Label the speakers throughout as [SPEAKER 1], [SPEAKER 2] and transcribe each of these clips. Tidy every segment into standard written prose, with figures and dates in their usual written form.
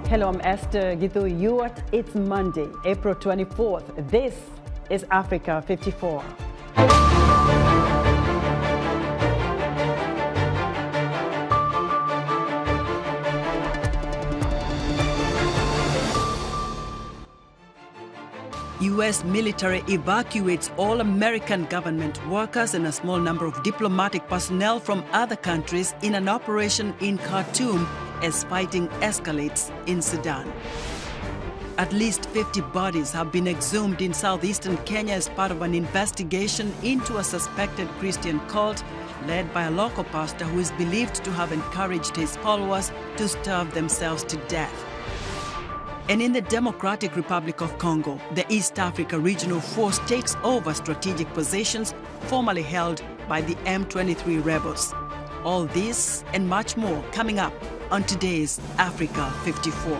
[SPEAKER 1] Hello, I'm Esther Gitu Ewart. It's Monday, April 24th. This is Africa 54. U.S. military evacuates all American government workers and a small number of diplomatic personnel from other countries in an operation in Khartoum as fighting escalates in Sudan. At least 50 bodies have been exhumed in southeastern Kenya as part of an investigation into a suspected Christian cult led by a local pastor who is believed to have encouraged his followers to starve themselves to death. And in the Democratic Republic of Congo, the East Africa Regional Force takes over strategic positions formerly held by the M23 Rebels. All this and much more coming up on today's Africa 54.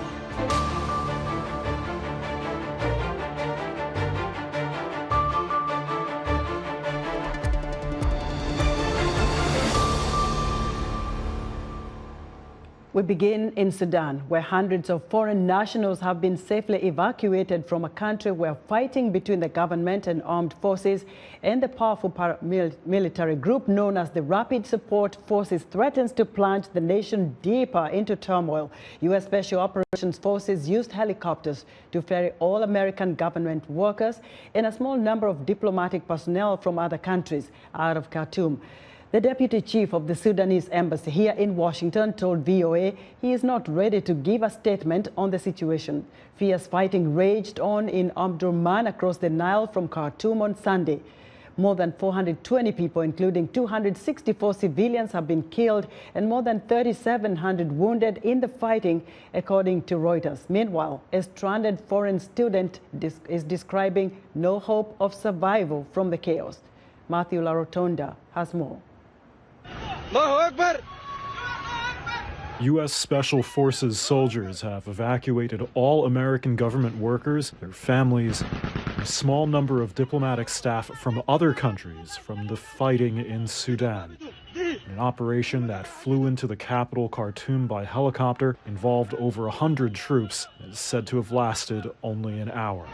[SPEAKER 1] We begin in Sudan, where hundreds of foreign nationals have been safely evacuated from a country where fighting between the government and armed forces and the powerful paramilitary group known as the Rapid Support Forces threatens to plunge the nation deeper into turmoil. U.S. Special Operations Forces used helicopters to ferry all American government workers and a small number of diplomatic personnel from other countries out of Khartoum. The deputy chief of the Sudanese embassy here in Washington told VOA he is not ready to give a statement on the situation. Fierce fighting raged on in Omdurman across the Nile from Khartoum on Sunday. More than 420 people, including 264 civilians, have been killed and more than 3,700 wounded in the fighting, according to Reuters. Meanwhile, a stranded foreign student is describing no hope of survival from the chaos. Matthew Larotonda has more.
[SPEAKER 2] U.S. Special Forces soldiers have evacuated all American government workers, their families, and a small number of diplomatic staff from other countries from the fighting in Sudan. An operation that flew into the capital, Khartoum, by helicopter involved over 100 troops and is said to have lasted only an hour.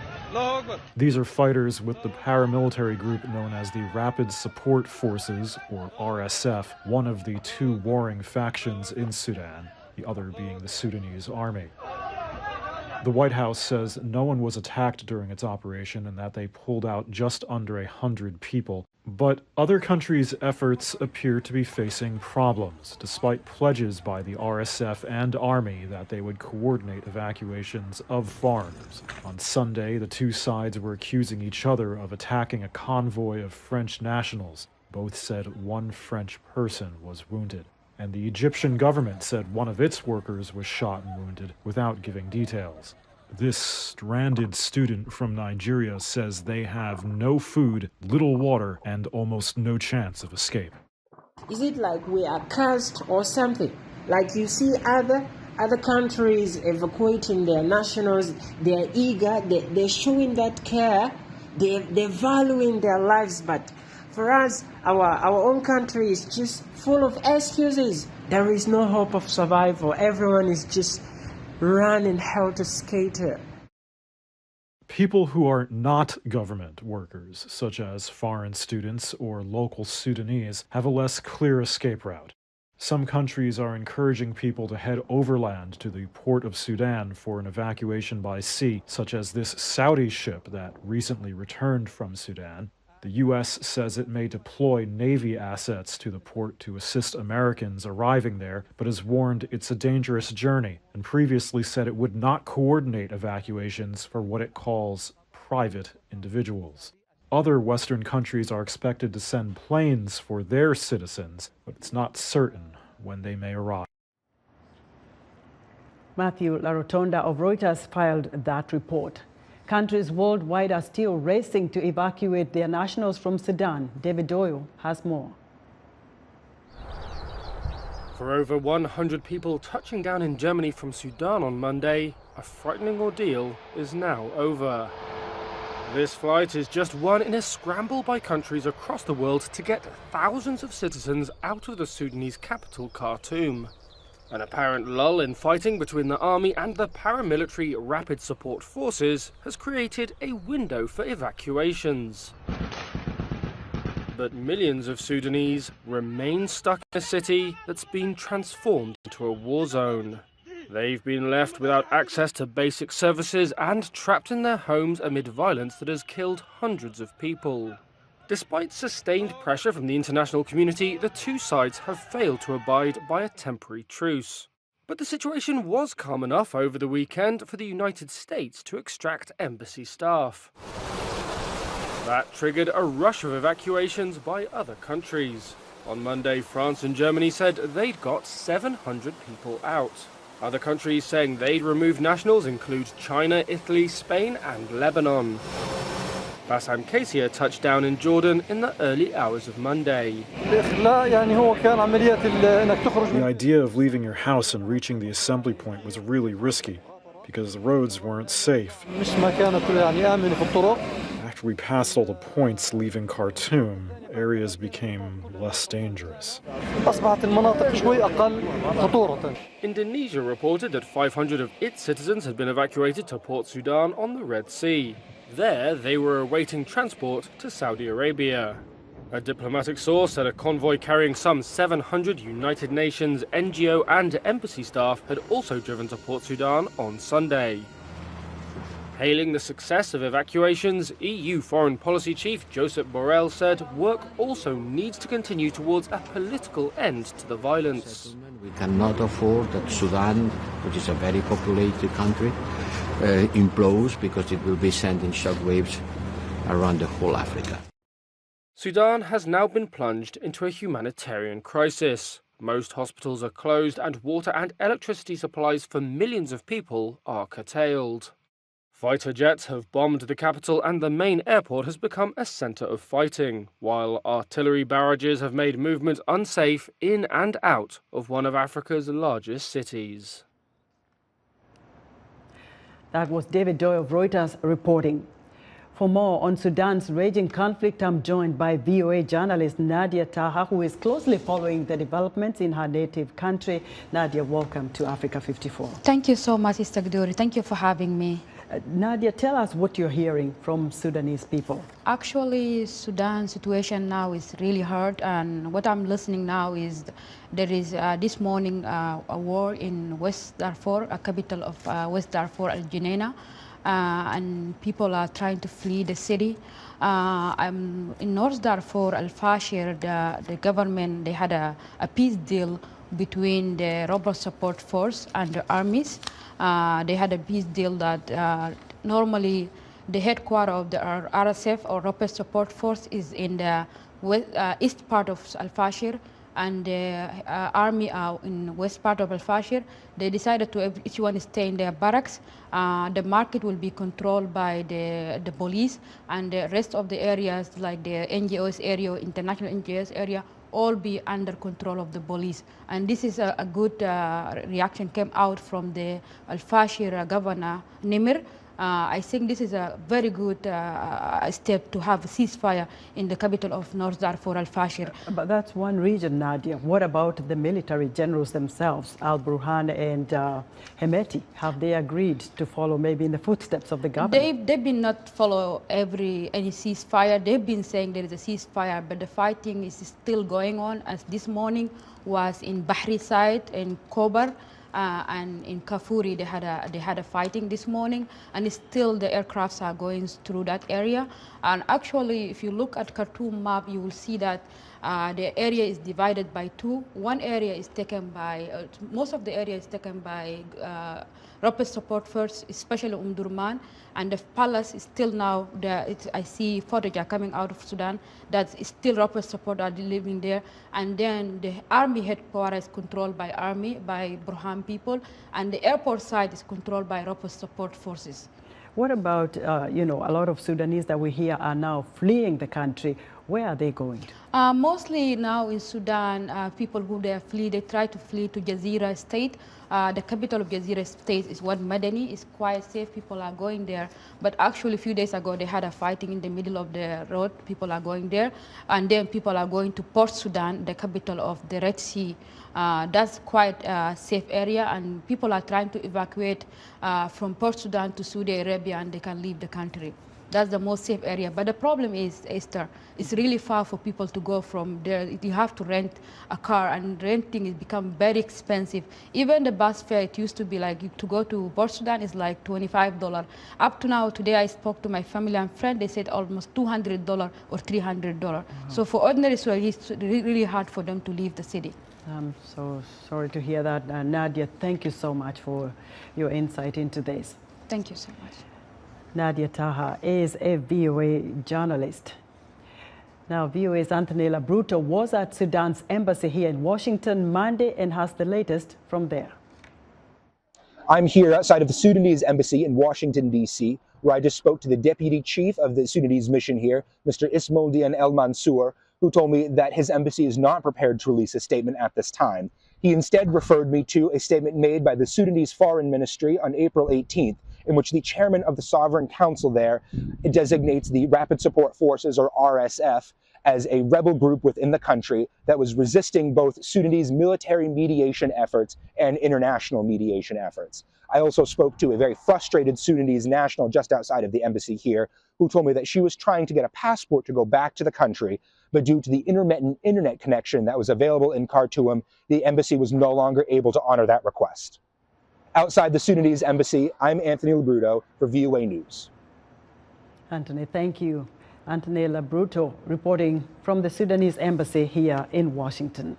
[SPEAKER 2] These are fighters with the paramilitary group known as the Rapid Support Forces, or RSF, one of the two warring factions in Sudan, the other being the Sudanese army. The White House says no one was attacked during its operation and that they pulled out just under 100 people. But other countries' efforts appear to be facing problems, despite pledges by the RSF and Army that they would coordinate evacuations of foreigners. On Sunday, the two sides were accusing each other of attacking a convoy of French nationals. Both said one French person was wounded. And the Egyptian government said one of its workers was shot and wounded, without giving details. This stranded student from Nigeria says they have no food, little water, and almost no chance of escape.
[SPEAKER 3] Is it like we are cursed or something? Like you see other countries evacuating their nationals, they're eager, they're showing that care, they're valuing their lives, but for us, our own country is just full of excuses. There is no hope of survival. Everyone is just running helter-skelter.
[SPEAKER 2] People who are not government workers, such as foreign students or local Sudanese, have a less clear escape route. Some countries are encouraging people to head overland to the port of Sudan for an evacuation by sea, such as this Saudi ship that recently returned from Sudan. The U.S. says it may deploy Navy assets to the port to assist Americans arriving there, but has warned it's a dangerous journey and previously said it would not coordinate evacuations for what it calls private individuals. Other Western countries are expected to send planes for their citizens, but it's not certain when they may arrive.
[SPEAKER 1] Matthew Larotonda of Reuters filed that report. Countries worldwide are still racing to evacuate their nationals from Sudan. David Doyle has more.
[SPEAKER 4] For over 100 people touching down in Germany from Sudan on Monday, a frightening ordeal is now over. This flight is just one in a scramble by countries across the world to get thousands of citizens out of the Sudanese capital, Khartoum. An apparent lull in fighting between the army and the paramilitary Rapid Support Forces has created a window for evacuations. But millions of Sudanese remain stuck in a city that's been transformed into a war zone. They've been left without access to basic services and trapped in their homes amid violence that has killed hundreds of people. Despite sustained pressure from the international community, the two sides have failed to abide by a temporary truce. But the situation was calm enough over the weekend for the United States to extract embassy staff. That triggered a rush of evacuations by other countries. On Monday, France and Germany said they'd got 700 people out. Other countries saying they'd removed nationals include China, Italy, Spain and Lebanon. Bassam Kasia touched down in Jordan in the early hours of Monday.
[SPEAKER 2] The idea of leaving your house and reaching the assembly point was really risky because the roads weren't safe. After we passed all the points leaving Khartoum, areas became less dangerous.
[SPEAKER 4] Indonesia reported that 500 of its citizens had been evacuated to Port Sudan on the Red Sea. There, they were awaiting transport to Saudi Arabia. A diplomatic source said a convoy carrying some 700 United Nations, NGO and embassy staff had also driven to Port Sudan on Sunday. Hailing the success of evacuations, EU Foreign Policy Chief Josep Borrell said work also needs to continue towards a political end to the violence.
[SPEAKER 5] We cannot afford that Sudan, which is a very populated country, implodes because it will be sending shockwaves around the whole Africa.
[SPEAKER 4] Sudan has now been plunged into a humanitarian crisis. Most hospitals are closed and water and electricity supplies for millions of people are curtailed. Fighter jets have bombed the capital and the main airport has become a centre of fighting, while artillery barrages have made movement unsafe in and out of one of Africa's largest cities.
[SPEAKER 1] That was David Doyle of Reuters reporting. For more on Sudan's raging conflict, I'm joined by VOA journalist Nadia Taha, who is closely following the developments in her native country. Nadia, welcome to Africa 54.
[SPEAKER 6] Thank you so much, Istagduri. Thank you for having me.
[SPEAKER 1] Nadia, tell us what you're hearing from Sudanese people.
[SPEAKER 6] Actually, Sudan's situation now is really hard, and what I'm listening now is there is this morning a war in West Darfur, a capital of West Darfur, Al Junaina, and people are trying to flee the city. In North Darfur, Al Fashir, the government, they had a peace deal between the Rebel Support Force and the armies. They had a peace deal that normally the headquarters of the RSF or Rapid Support Force is in the east part of Al Fashir, and the army are in west part of Al Fashir. They decided to each one stay in their barracks. The market will be controlled by the police, and the rest of the areas like the NGOs area, international NGOs area, all be under control of the police. And this is a good reaction came out from the Al Fashir governor Nimr. I think this is a very good step to have a ceasefire in the capital of North Darfur, Al Fashir.
[SPEAKER 1] But that's one region, Nadia. What about the military generals themselves, Al Burhan and Hemeti? Have they agreed to follow maybe in the footsteps of the government?
[SPEAKER 6] They've been not follow any ceasefire. They've been saying there is a ceasefire, but the fighting is still going on. As this morning was in Bahri side, in Kobar, and in Kafuri they had a fighting this morning, and still the aircrafts are going through that area. And actually, if you look at Khartoum map, you will see that the area is divided by two. One area is taken by most of the area is taken by Rapid Support Force, especially Durman, and the palace is still now there. I see footage are coming out of Sudan that is still Rapid Support are living there, and then the army headquarters is controlled by Burhan people, and the airport side is controlled by Rapid Support Forces.
[SPEAKER 1] What about, a lot of Sudanese that we hear are now fleeing the country. Where are they going?
[SPEAKER 6] Mostly now in Sudan, people who they try to flee to Jazeera State. The capital of Jazeera State is what Madani is quite safe. People are going there. But actually, a few days ago, they had a fighting in the middle of the road. People are going there. And then people are going to Port Sudan, the capital of the Red Sea. That's quite a safe area. And people are trying to evacuate from Port Sudan to Saudi Arabia, and they can leave the country. That's the most safe area. But the problem is, Esther, it's really far for people to go from there. You have to rent a car, and renting has become very expensive. Even the bus fare, it used to be like to go to Port Sudan is like $25. Up to now, today I spoke to my family and friend, they said almost $200 or $300. So for ordinary Israelis, it's really hard for them to leave the city.
[SPEAKER 1] I'm so sorry to hear that. Nadia, thank you so much for your insight into this.
[SPEAKER 6] Thank you so much.
[SPEAKER 1] Nadia Taha is a VOA journalist. Now, VOA's Antonella Bruto was at Sudan's embassy here in Washington Monday and has the latest from there.
[SPEAKER 7] I'm here outside of the Sudanese embassy in Washington, D.C., where I just spoke to the deputy chief of the Sudanese mission here, Mr. Ismail El Mansour, who told me that his embassy is not prepared to release a statement at this time. He instead referred me to a statement made by the Sudanese Foreign Ministry on April 18th, in which the chairman of the Sovereign Council there designates the Rapid Support Forces, or RSF, as a rebel group within the country that was resisting both Sudanese military mediation efforts and international mediation efforts. I also spoke to a very frustrated Sudanese national just outside of the embassy here, who told me that she was trying to get a passport to go back to the country, but due to the intermittent internet connection that was available in Khartoum, the embassy was no longer able to honor that request. Outside the Sudanese embassy, I'm Antonella Bruto for VOA News.
[SPEAKER 1] Anthony, thank you. Antonella Bruto reporting from the Sudanese embassy here in Washington.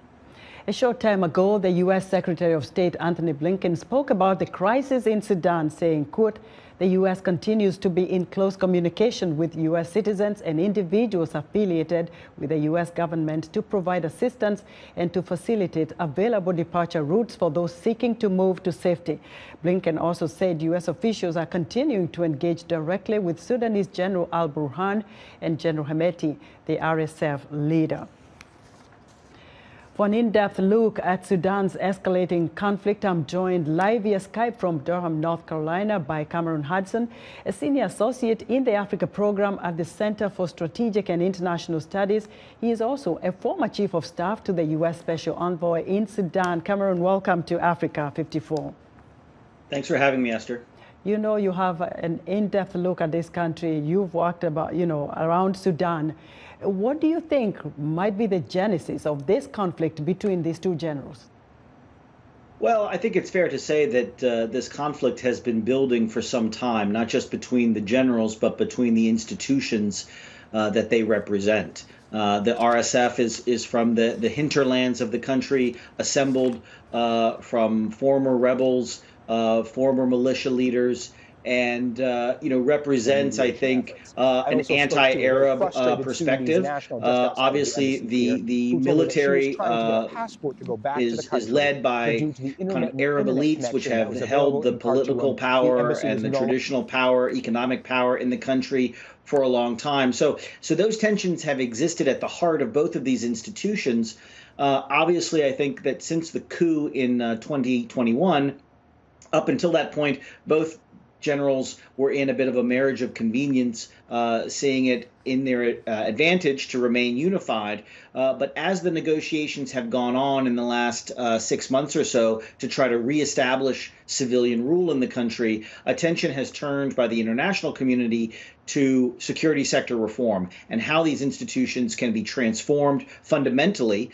[SPEAKER 1] A short time ago, the U.S. Secretary of State Antony Blinken spoke about the crisis in Sudan, saying, quote, the U.S. continues to be in close communication with U.S. citizens and individuals affiliated with the U.S. government to provide assistance and to facilitate available departure routes for those seeking to move to safety. Blinken also said U.S. officials are continuing to engage directly with Sudanese General al-Burhan and General Hemeti, the RSF leader. For an in-depth look at Sudan's escalating conflict, I'm joined live via Skype from Durham, North Carolina by Cameron Hudson, a senior associate in the Africa program at the Center for Strategic and International Studies. He is also a former chief of staff to the U.S. Special Envoy in Sudan. Cameron, welcome to Africa 54.
[SPEAKER 8] Thanks for having me, Esther.
[SPEAKER 1] You know, you have an in-depth look at this country. You've walked about, around Sudan. What do you think might be the genesis of this conflict between these two generals?
[SPEAKER 8] Well, I think it's fair to say that this conflict has been building for some time, not just between the generals, but between the institutions that they represent. The RSF is from the hinterlands of the country, assembled from former rebels, former militia leaders, and represents, I think, an anti-Arab perspective. Obviously, the military is led by kind of Arab elites, which have held the political power and the traditional power, economic power in the country for a long time. So those tensions have existed at the heart of both of these institutions. Obviously, I think that since the coup in 2021, up until that point, both generals were in a bit of a marriage of convenience, seeing it in their advantage to remain unified. But as the negotiations have gone on in the last 6 months or so to try to reestablish civilian rule in the country, attention has turned by the international community to security sector reform and how these institutions can be transformed fundamentally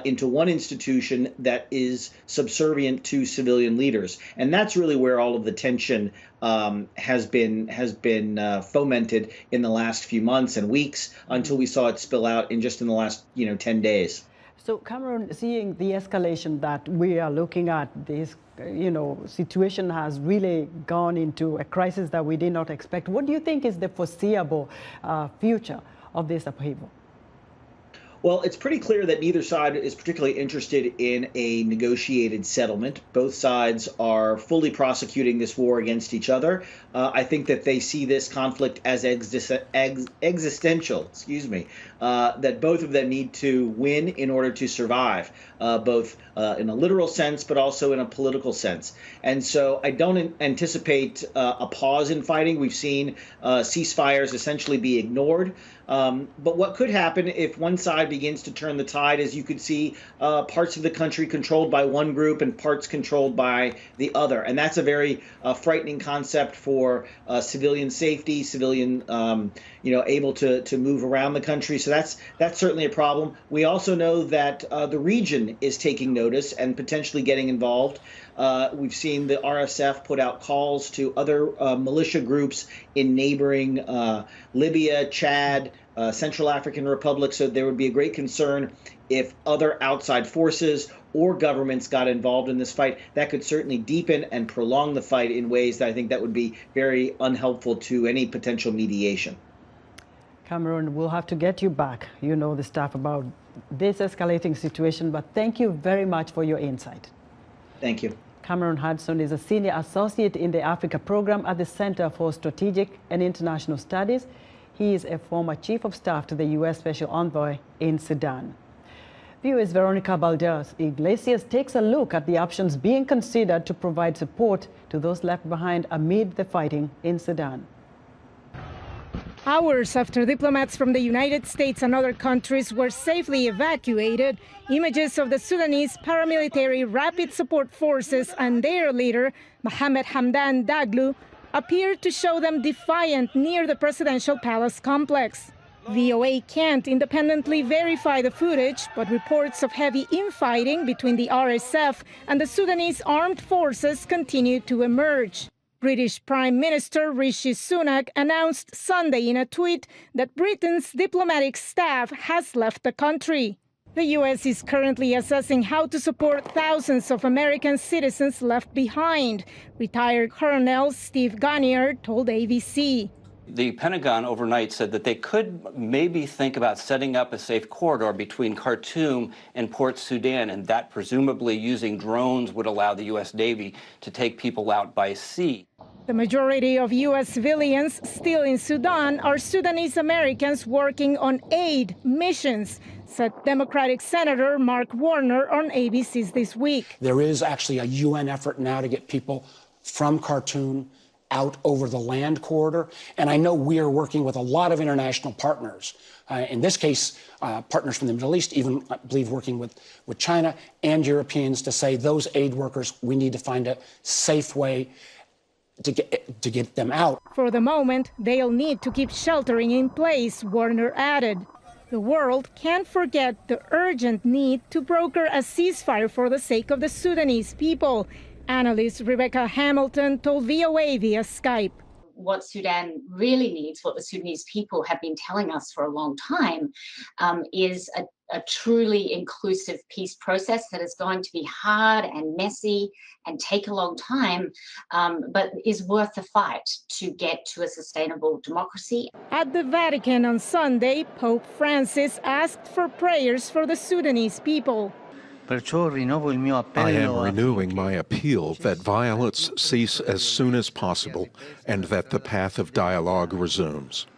[SPEAKER 8] into one institution that is subservient to civilian leaders. And that's really where all of the tension has been fomented in the last few months and weeks, until we saw it spill out in the last 10 days.
[SPEAKER 1] So, Cameron, seeing the escalation that we are looking at, this situation has really gone into a crisis that we did not expect. What do you think is the foreseeable future of this upheaval?
[SPEAKER 8] Well, it's pretty clear that neither side is particularly interested in a negotiated settlement. Both sides are fully prosecuting this war against each other. I think that they see this conflict as existential, that both of them need to win in order to survive, both in a literal sense, but also in a political sense. And so I don't anticipate a pause in fighting. We've seen ceasefires essentially be ignored. But what could happen if one side begins to turn the tide is you could see parts of the country controlled by one group and parts controlled by the other. And that's a very frightening concept for civilian safety, civilian, able to move around the country. So that's certainly a problem. We also know that the region is taking notice and potentially getting involved. We've seen the RSF put out calls to other militia groups in neighboring Libya, Chad, Central African Republic. So there would be a great concern if other outside forces or governments got involved in this fight. That could certainly deepen and prolong the fight in ways that I think that would be very unhelpful to any potential mediation.
[SPEAKER 1] Cameron, we'll have to get you back. You know the stuff about this escalating situation, but thank you very much for your insight.
[SPEAKER 8] Thank you.
[SPEAKER 1] Cameron Hudson is a senior associate in the Africa program at the Center for Strategic and International Studies. He is a former chief of staff to the U.S. Special Envoy in Sudan. Viewers, Veronica Valdez, Iglesias takes a look at the options being considered to provide support to those left behind amid the fighting in Sudan.
[SPEAKER 9] Hours after diplomats from the United States and other countries were safely evacuated, images of the Sudanese paramilitary Rapid Support Forces and their leader, Mohamed Hamdan Daglo, appeared to show them defiant near the presidential palace complex. VOA can't independently verify the footage, but reports of heavy infighting between the RSF and the Sudanese armed forces continue to emerge. British Prime Minister Rishi Sunak announced Sunday in a tweet that Britain's diplomatic staff has left the country. The U.S. is currently assessing how to support thousands of American citizens left behind, retired Colonel Steve Gagnier told ABC.
[SPEAKER 10] The Pentagon overnight said that they could maybe think about setting up a safe corridor between Khartoum and Port Sudan, and that presumably using drones would allow the U.S. Navy to take people out by sea.
[SPEAKER 9] The majority of U.S. civilians still in Sudan are Sudanese Americans working on aid missions, said Democratic Senator Mark Warner on ABC's This Week.
[SPEAKER 11] There is actually a UN effort now to get people from Khartoum out over the land corridor. And I know we are working with a lot of international partners. In this case, partners from the Middle East, even I believe working with China and Europeans to say those aid workers, we need to find a safe way to get them out.
[SPEAKER 9] For the moment, they'll need to keep sheltering in place, Warner added. The world can't forget the urgent need to broker a ceasefire for the sake of the Sudanese people. Analyst Rebecca Hamilton told VOA via Skype.
[SPEAKER 12] What Sudan really needs, what the Sudanese people have been telling us for a long time, is a truly inclusive peace process that is going to be hard and messy and take a long time, but is worth the fight to get to a sustainable democracy.
[SPEAKER 9] At the Vatican on Sunday, Pope Francis asked for prayers for the Sudanese people.
[SPEAKER 13] I am renewing my appeal that violence cease as soon as possible and that the path of dialogue resumes.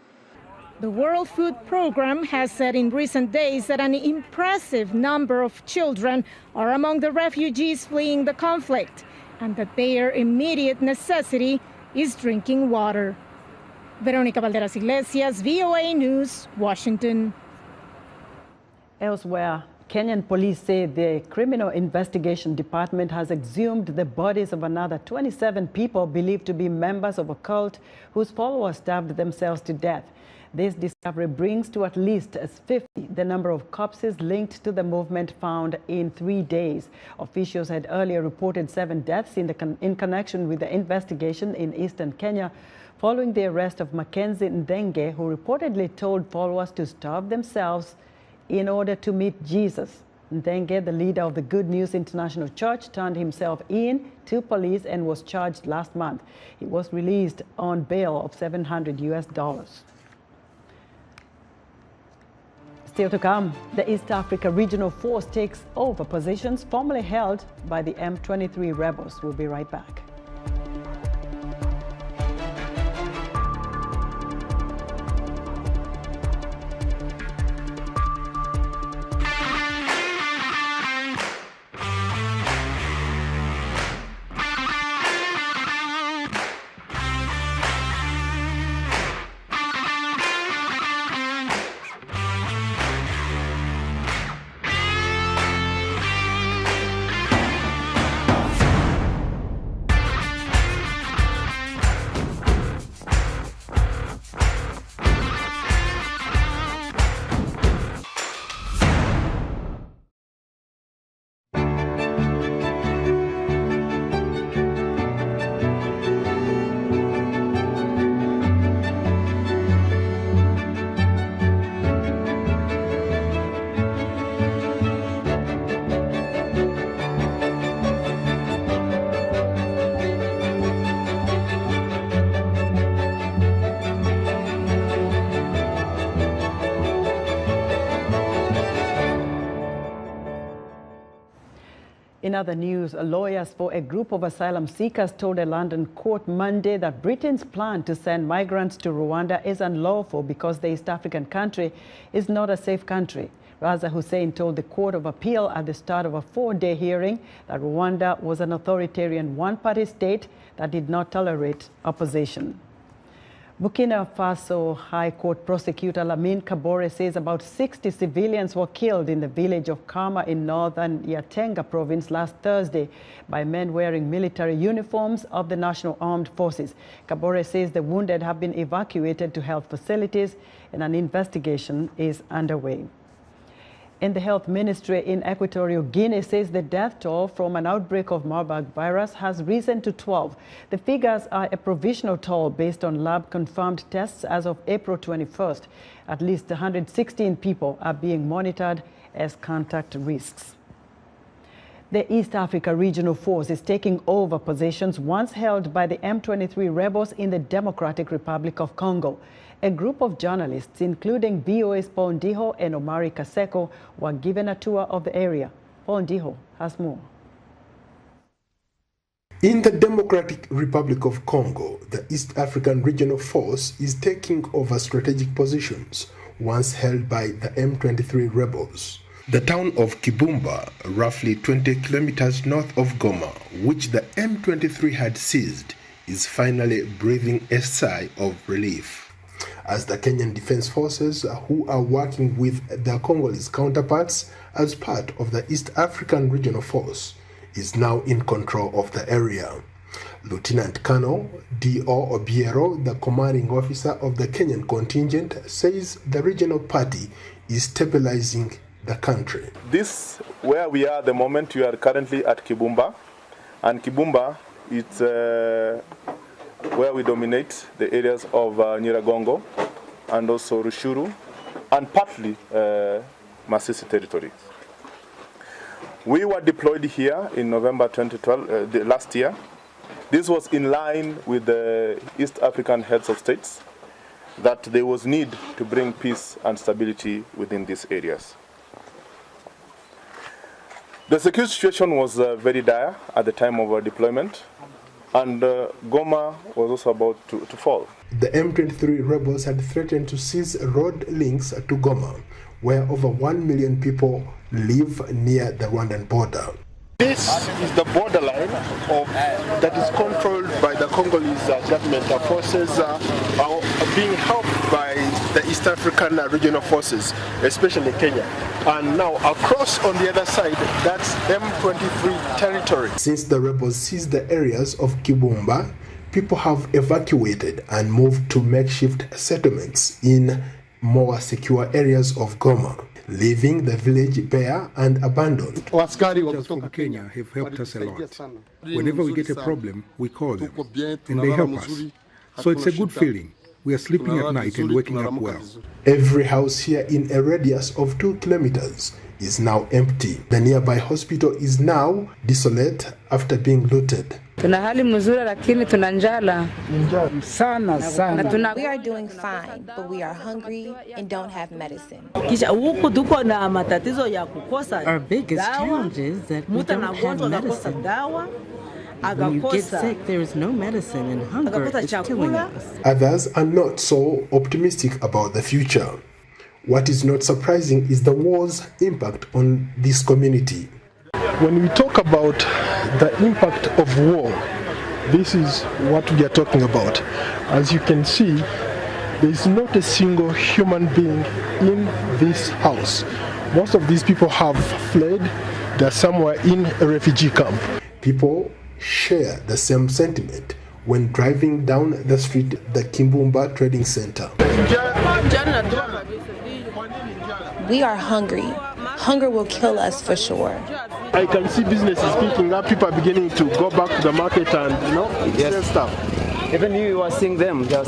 [SPEAKER 9] The World Food Programme has said in recent days that an impressive number of children are among the refugees fleeing the conflict and that their immediate necessity is drinking water. Veronica Valdez Iglesias, VOA News, Washington.
[SPEAKER 1] Elsewhere, Kenyan police say the Criminal Investigation Department has exhumed the bodies of another 27 people believed to be members of a cult whose followers stabbed themselves to death. This discovery brings to at least 50 the number of corpses linked to the movement found in 3 days. Officials had earlier reported 7 deaths in connection with the investigation in eastern Kenya following the arrest of Mackenzie Ndenge, who reportedly told followers to starve themselves in order to meet Jesus. Ndenge, the leader of the Good News International Church, turned himself in to police and was charged last month. He was released on bail of $700 US. Still to come, the East Africa Regional Force takes over positions formerly held by the M23 Rebels. We'll be right back. In other news, lawyers for a group of asylum seekers told a London court Monday that Britain's plan to send migrants to Rwanda is unlawful because the East African country is not a safe country. Raza Hussein told the Court of Appeal at the start of a 4-day hearing that Rwanda was an authoritarian one-party state that did not tolerate opposition. Burkina Faso High Court prosecutor Lamine Kabore says about 60 civilians were killed in the village of Kama in northern Yatenga province last Thursday by men wearing military uniforms of the National Armed Forces. Kabore says the wounded have been evacuated to health facilities and an investigation is underway. And the health ministry in Equatorial Guinea says the death toll from an outbreak of Marburg virus has risen to 12. The figures are a provisional toll based on lab-confirmed tests as of April 21st. At least 116 people are being monitored as contact risks. The East Africa Regional Force is taking over positions once held by the M23 Rebels in the Democratic Republic of Congo. A group of journalists, including VOA's Paul Ndiho and Omari Kaseko, were given a tour of the area. Paul Ndiho has more.
[SPEAKER 14] In the Democratic Republic of Congo, the East African Regional Force is taking over strategic positions once held by the M23 Rebels. The town of Kibumba, roughly 20 kilometers north of Goma, which the M23 had seized, is finally breathing a sigh of relief, as the Kenyan Defense Forces, who are working with their Congolese counterparts as part of the East African Regional Force, is now in control of the area. Lieutenant Colonel D.O. Obiero, the commanding officer of the Kenyan contingent, says the regional party is stabilizing the country.
[SPEAKER 15] This, where we are at the moment, we are currently at Kibumba, and Kibumba, it's where we dominate the areas of Nyiragongo and also Rushuru and partly Masisi territory. We were deployed here in November 2012, last year. This was in line with the East African heads of states that there was need to bring peace and stability within these areas. The security situation was very dire at the time of our deployment, and Goma was also about to fall.
[SPEAKER 14] The M23 rebels had threatened to seize road links to Goma, where over 1 million people live near the Rwandan border.
[SPEAKER 16] This is the borderline that is controlled by the Congolese government. Our forces are being helped by the East African regional forces, especially Kenya. And now across on the other side, that's M23 territory.
[SPEAKER 14] Since the rebels seized the areas of Kibumba, people have evacuated and moved to makeshift settlements in more secure areas of Goma, leaving the village bare and abandoned.
[SPEAKER 17] Soldiers from Kenya have helped us a lot. Whenever we get a problem, we call them, and they help us. So it's a good feeling. We are sleeping at night and waking up well.
[SPEAKER 14] Every house here in a radius of 2 kilometers is now empty. The nearby hospital is now desolate after being looted.
[SPEAKER 18] We are doing fine, but we are hungry and don't have medicine.
[SPEAKER 19] Our biggest challenge is that we don't have medicine. When you get sick, there is no medicine, and hunger is killing us.
[SPEAKER 14] Others are not so optimistic about the future. What is not surprising is the war's impact on this community.
[SPEAKER 16] When we talk about the impact of war, this is what we are talking about. As you can see, there is not a single human being in this house. Most of these people have fled. They're somewhere in a refugee camp.
[SPEAKER 14] People share the same sentiment when driving down the street, the Kimbumba Trading Center.
[SPEAKER 18] We are hungry. Hunger will kill us for sure.
[SPEAKER 16] I can see businesses picking up. People are beginning to go back to the market and, sell stuff.
[SPEAKER 20] Even you are seeing them. They are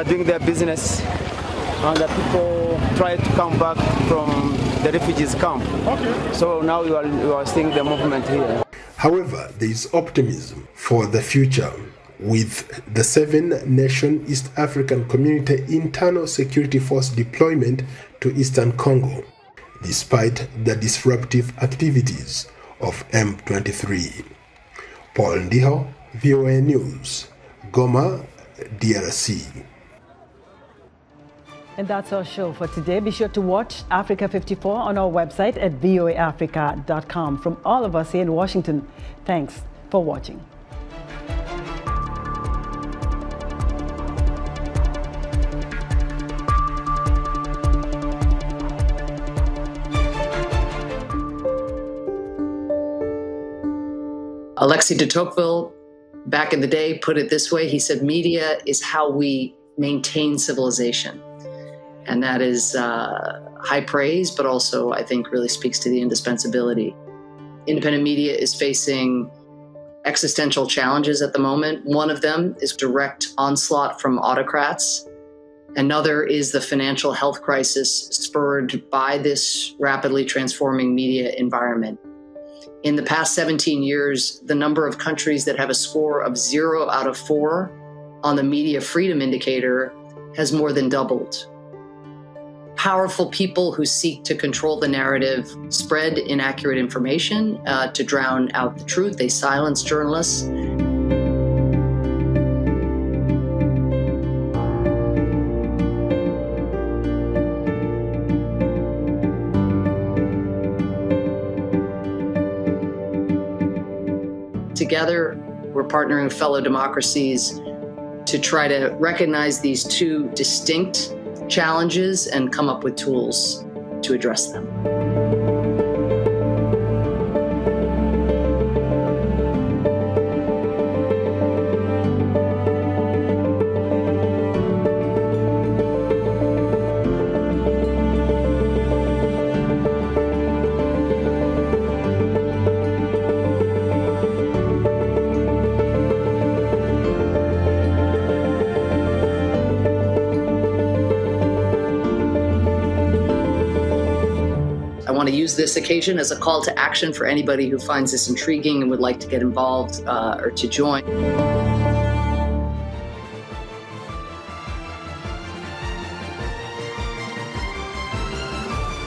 [SPEAKER 20] doing their business. And the people try to come back from the refugees camp. Okay. So now you are seeing the movement here.
[SPEAKER 14] However, there is optimism for the future with the 7-nation East African Community Internal Security Force deployment to Eastern Congo, despite the disruptive activities of M23. Paul Ndiho, VOA News, Goma, DRC.
[SPEAKER 1] And that's our show for today. Be sure to watch Africa 54 on our website at voaafrica.com. From all of us here in Washington, thanks for watching.
[SPEAKER 21] Alexis de Tocqueville, back in the day, put it this way. He said, media is how we maintain civilization. And that is high praise, but also I think really speaks to the indispensability. Independent media is facing existential challenges at the moment. One of them is direct onslaught from autocrats. Another is the financial health crisis spurred by this rapidly transforming media environment. In the past 17 years, the number of countries that have a score of 0 out of 4 on the media freedom indicator has more than doubled. Powerful people who seek to control the narrative spread inaccurate information to drown out the truth. They silence journalists. Together, we're partnering with fellow democracies to try to recognize these two distinct challenges and come up with tools to address them. I want to use this occasion as a call to action for anybody who finds this intriguing and would like to get involved or to join.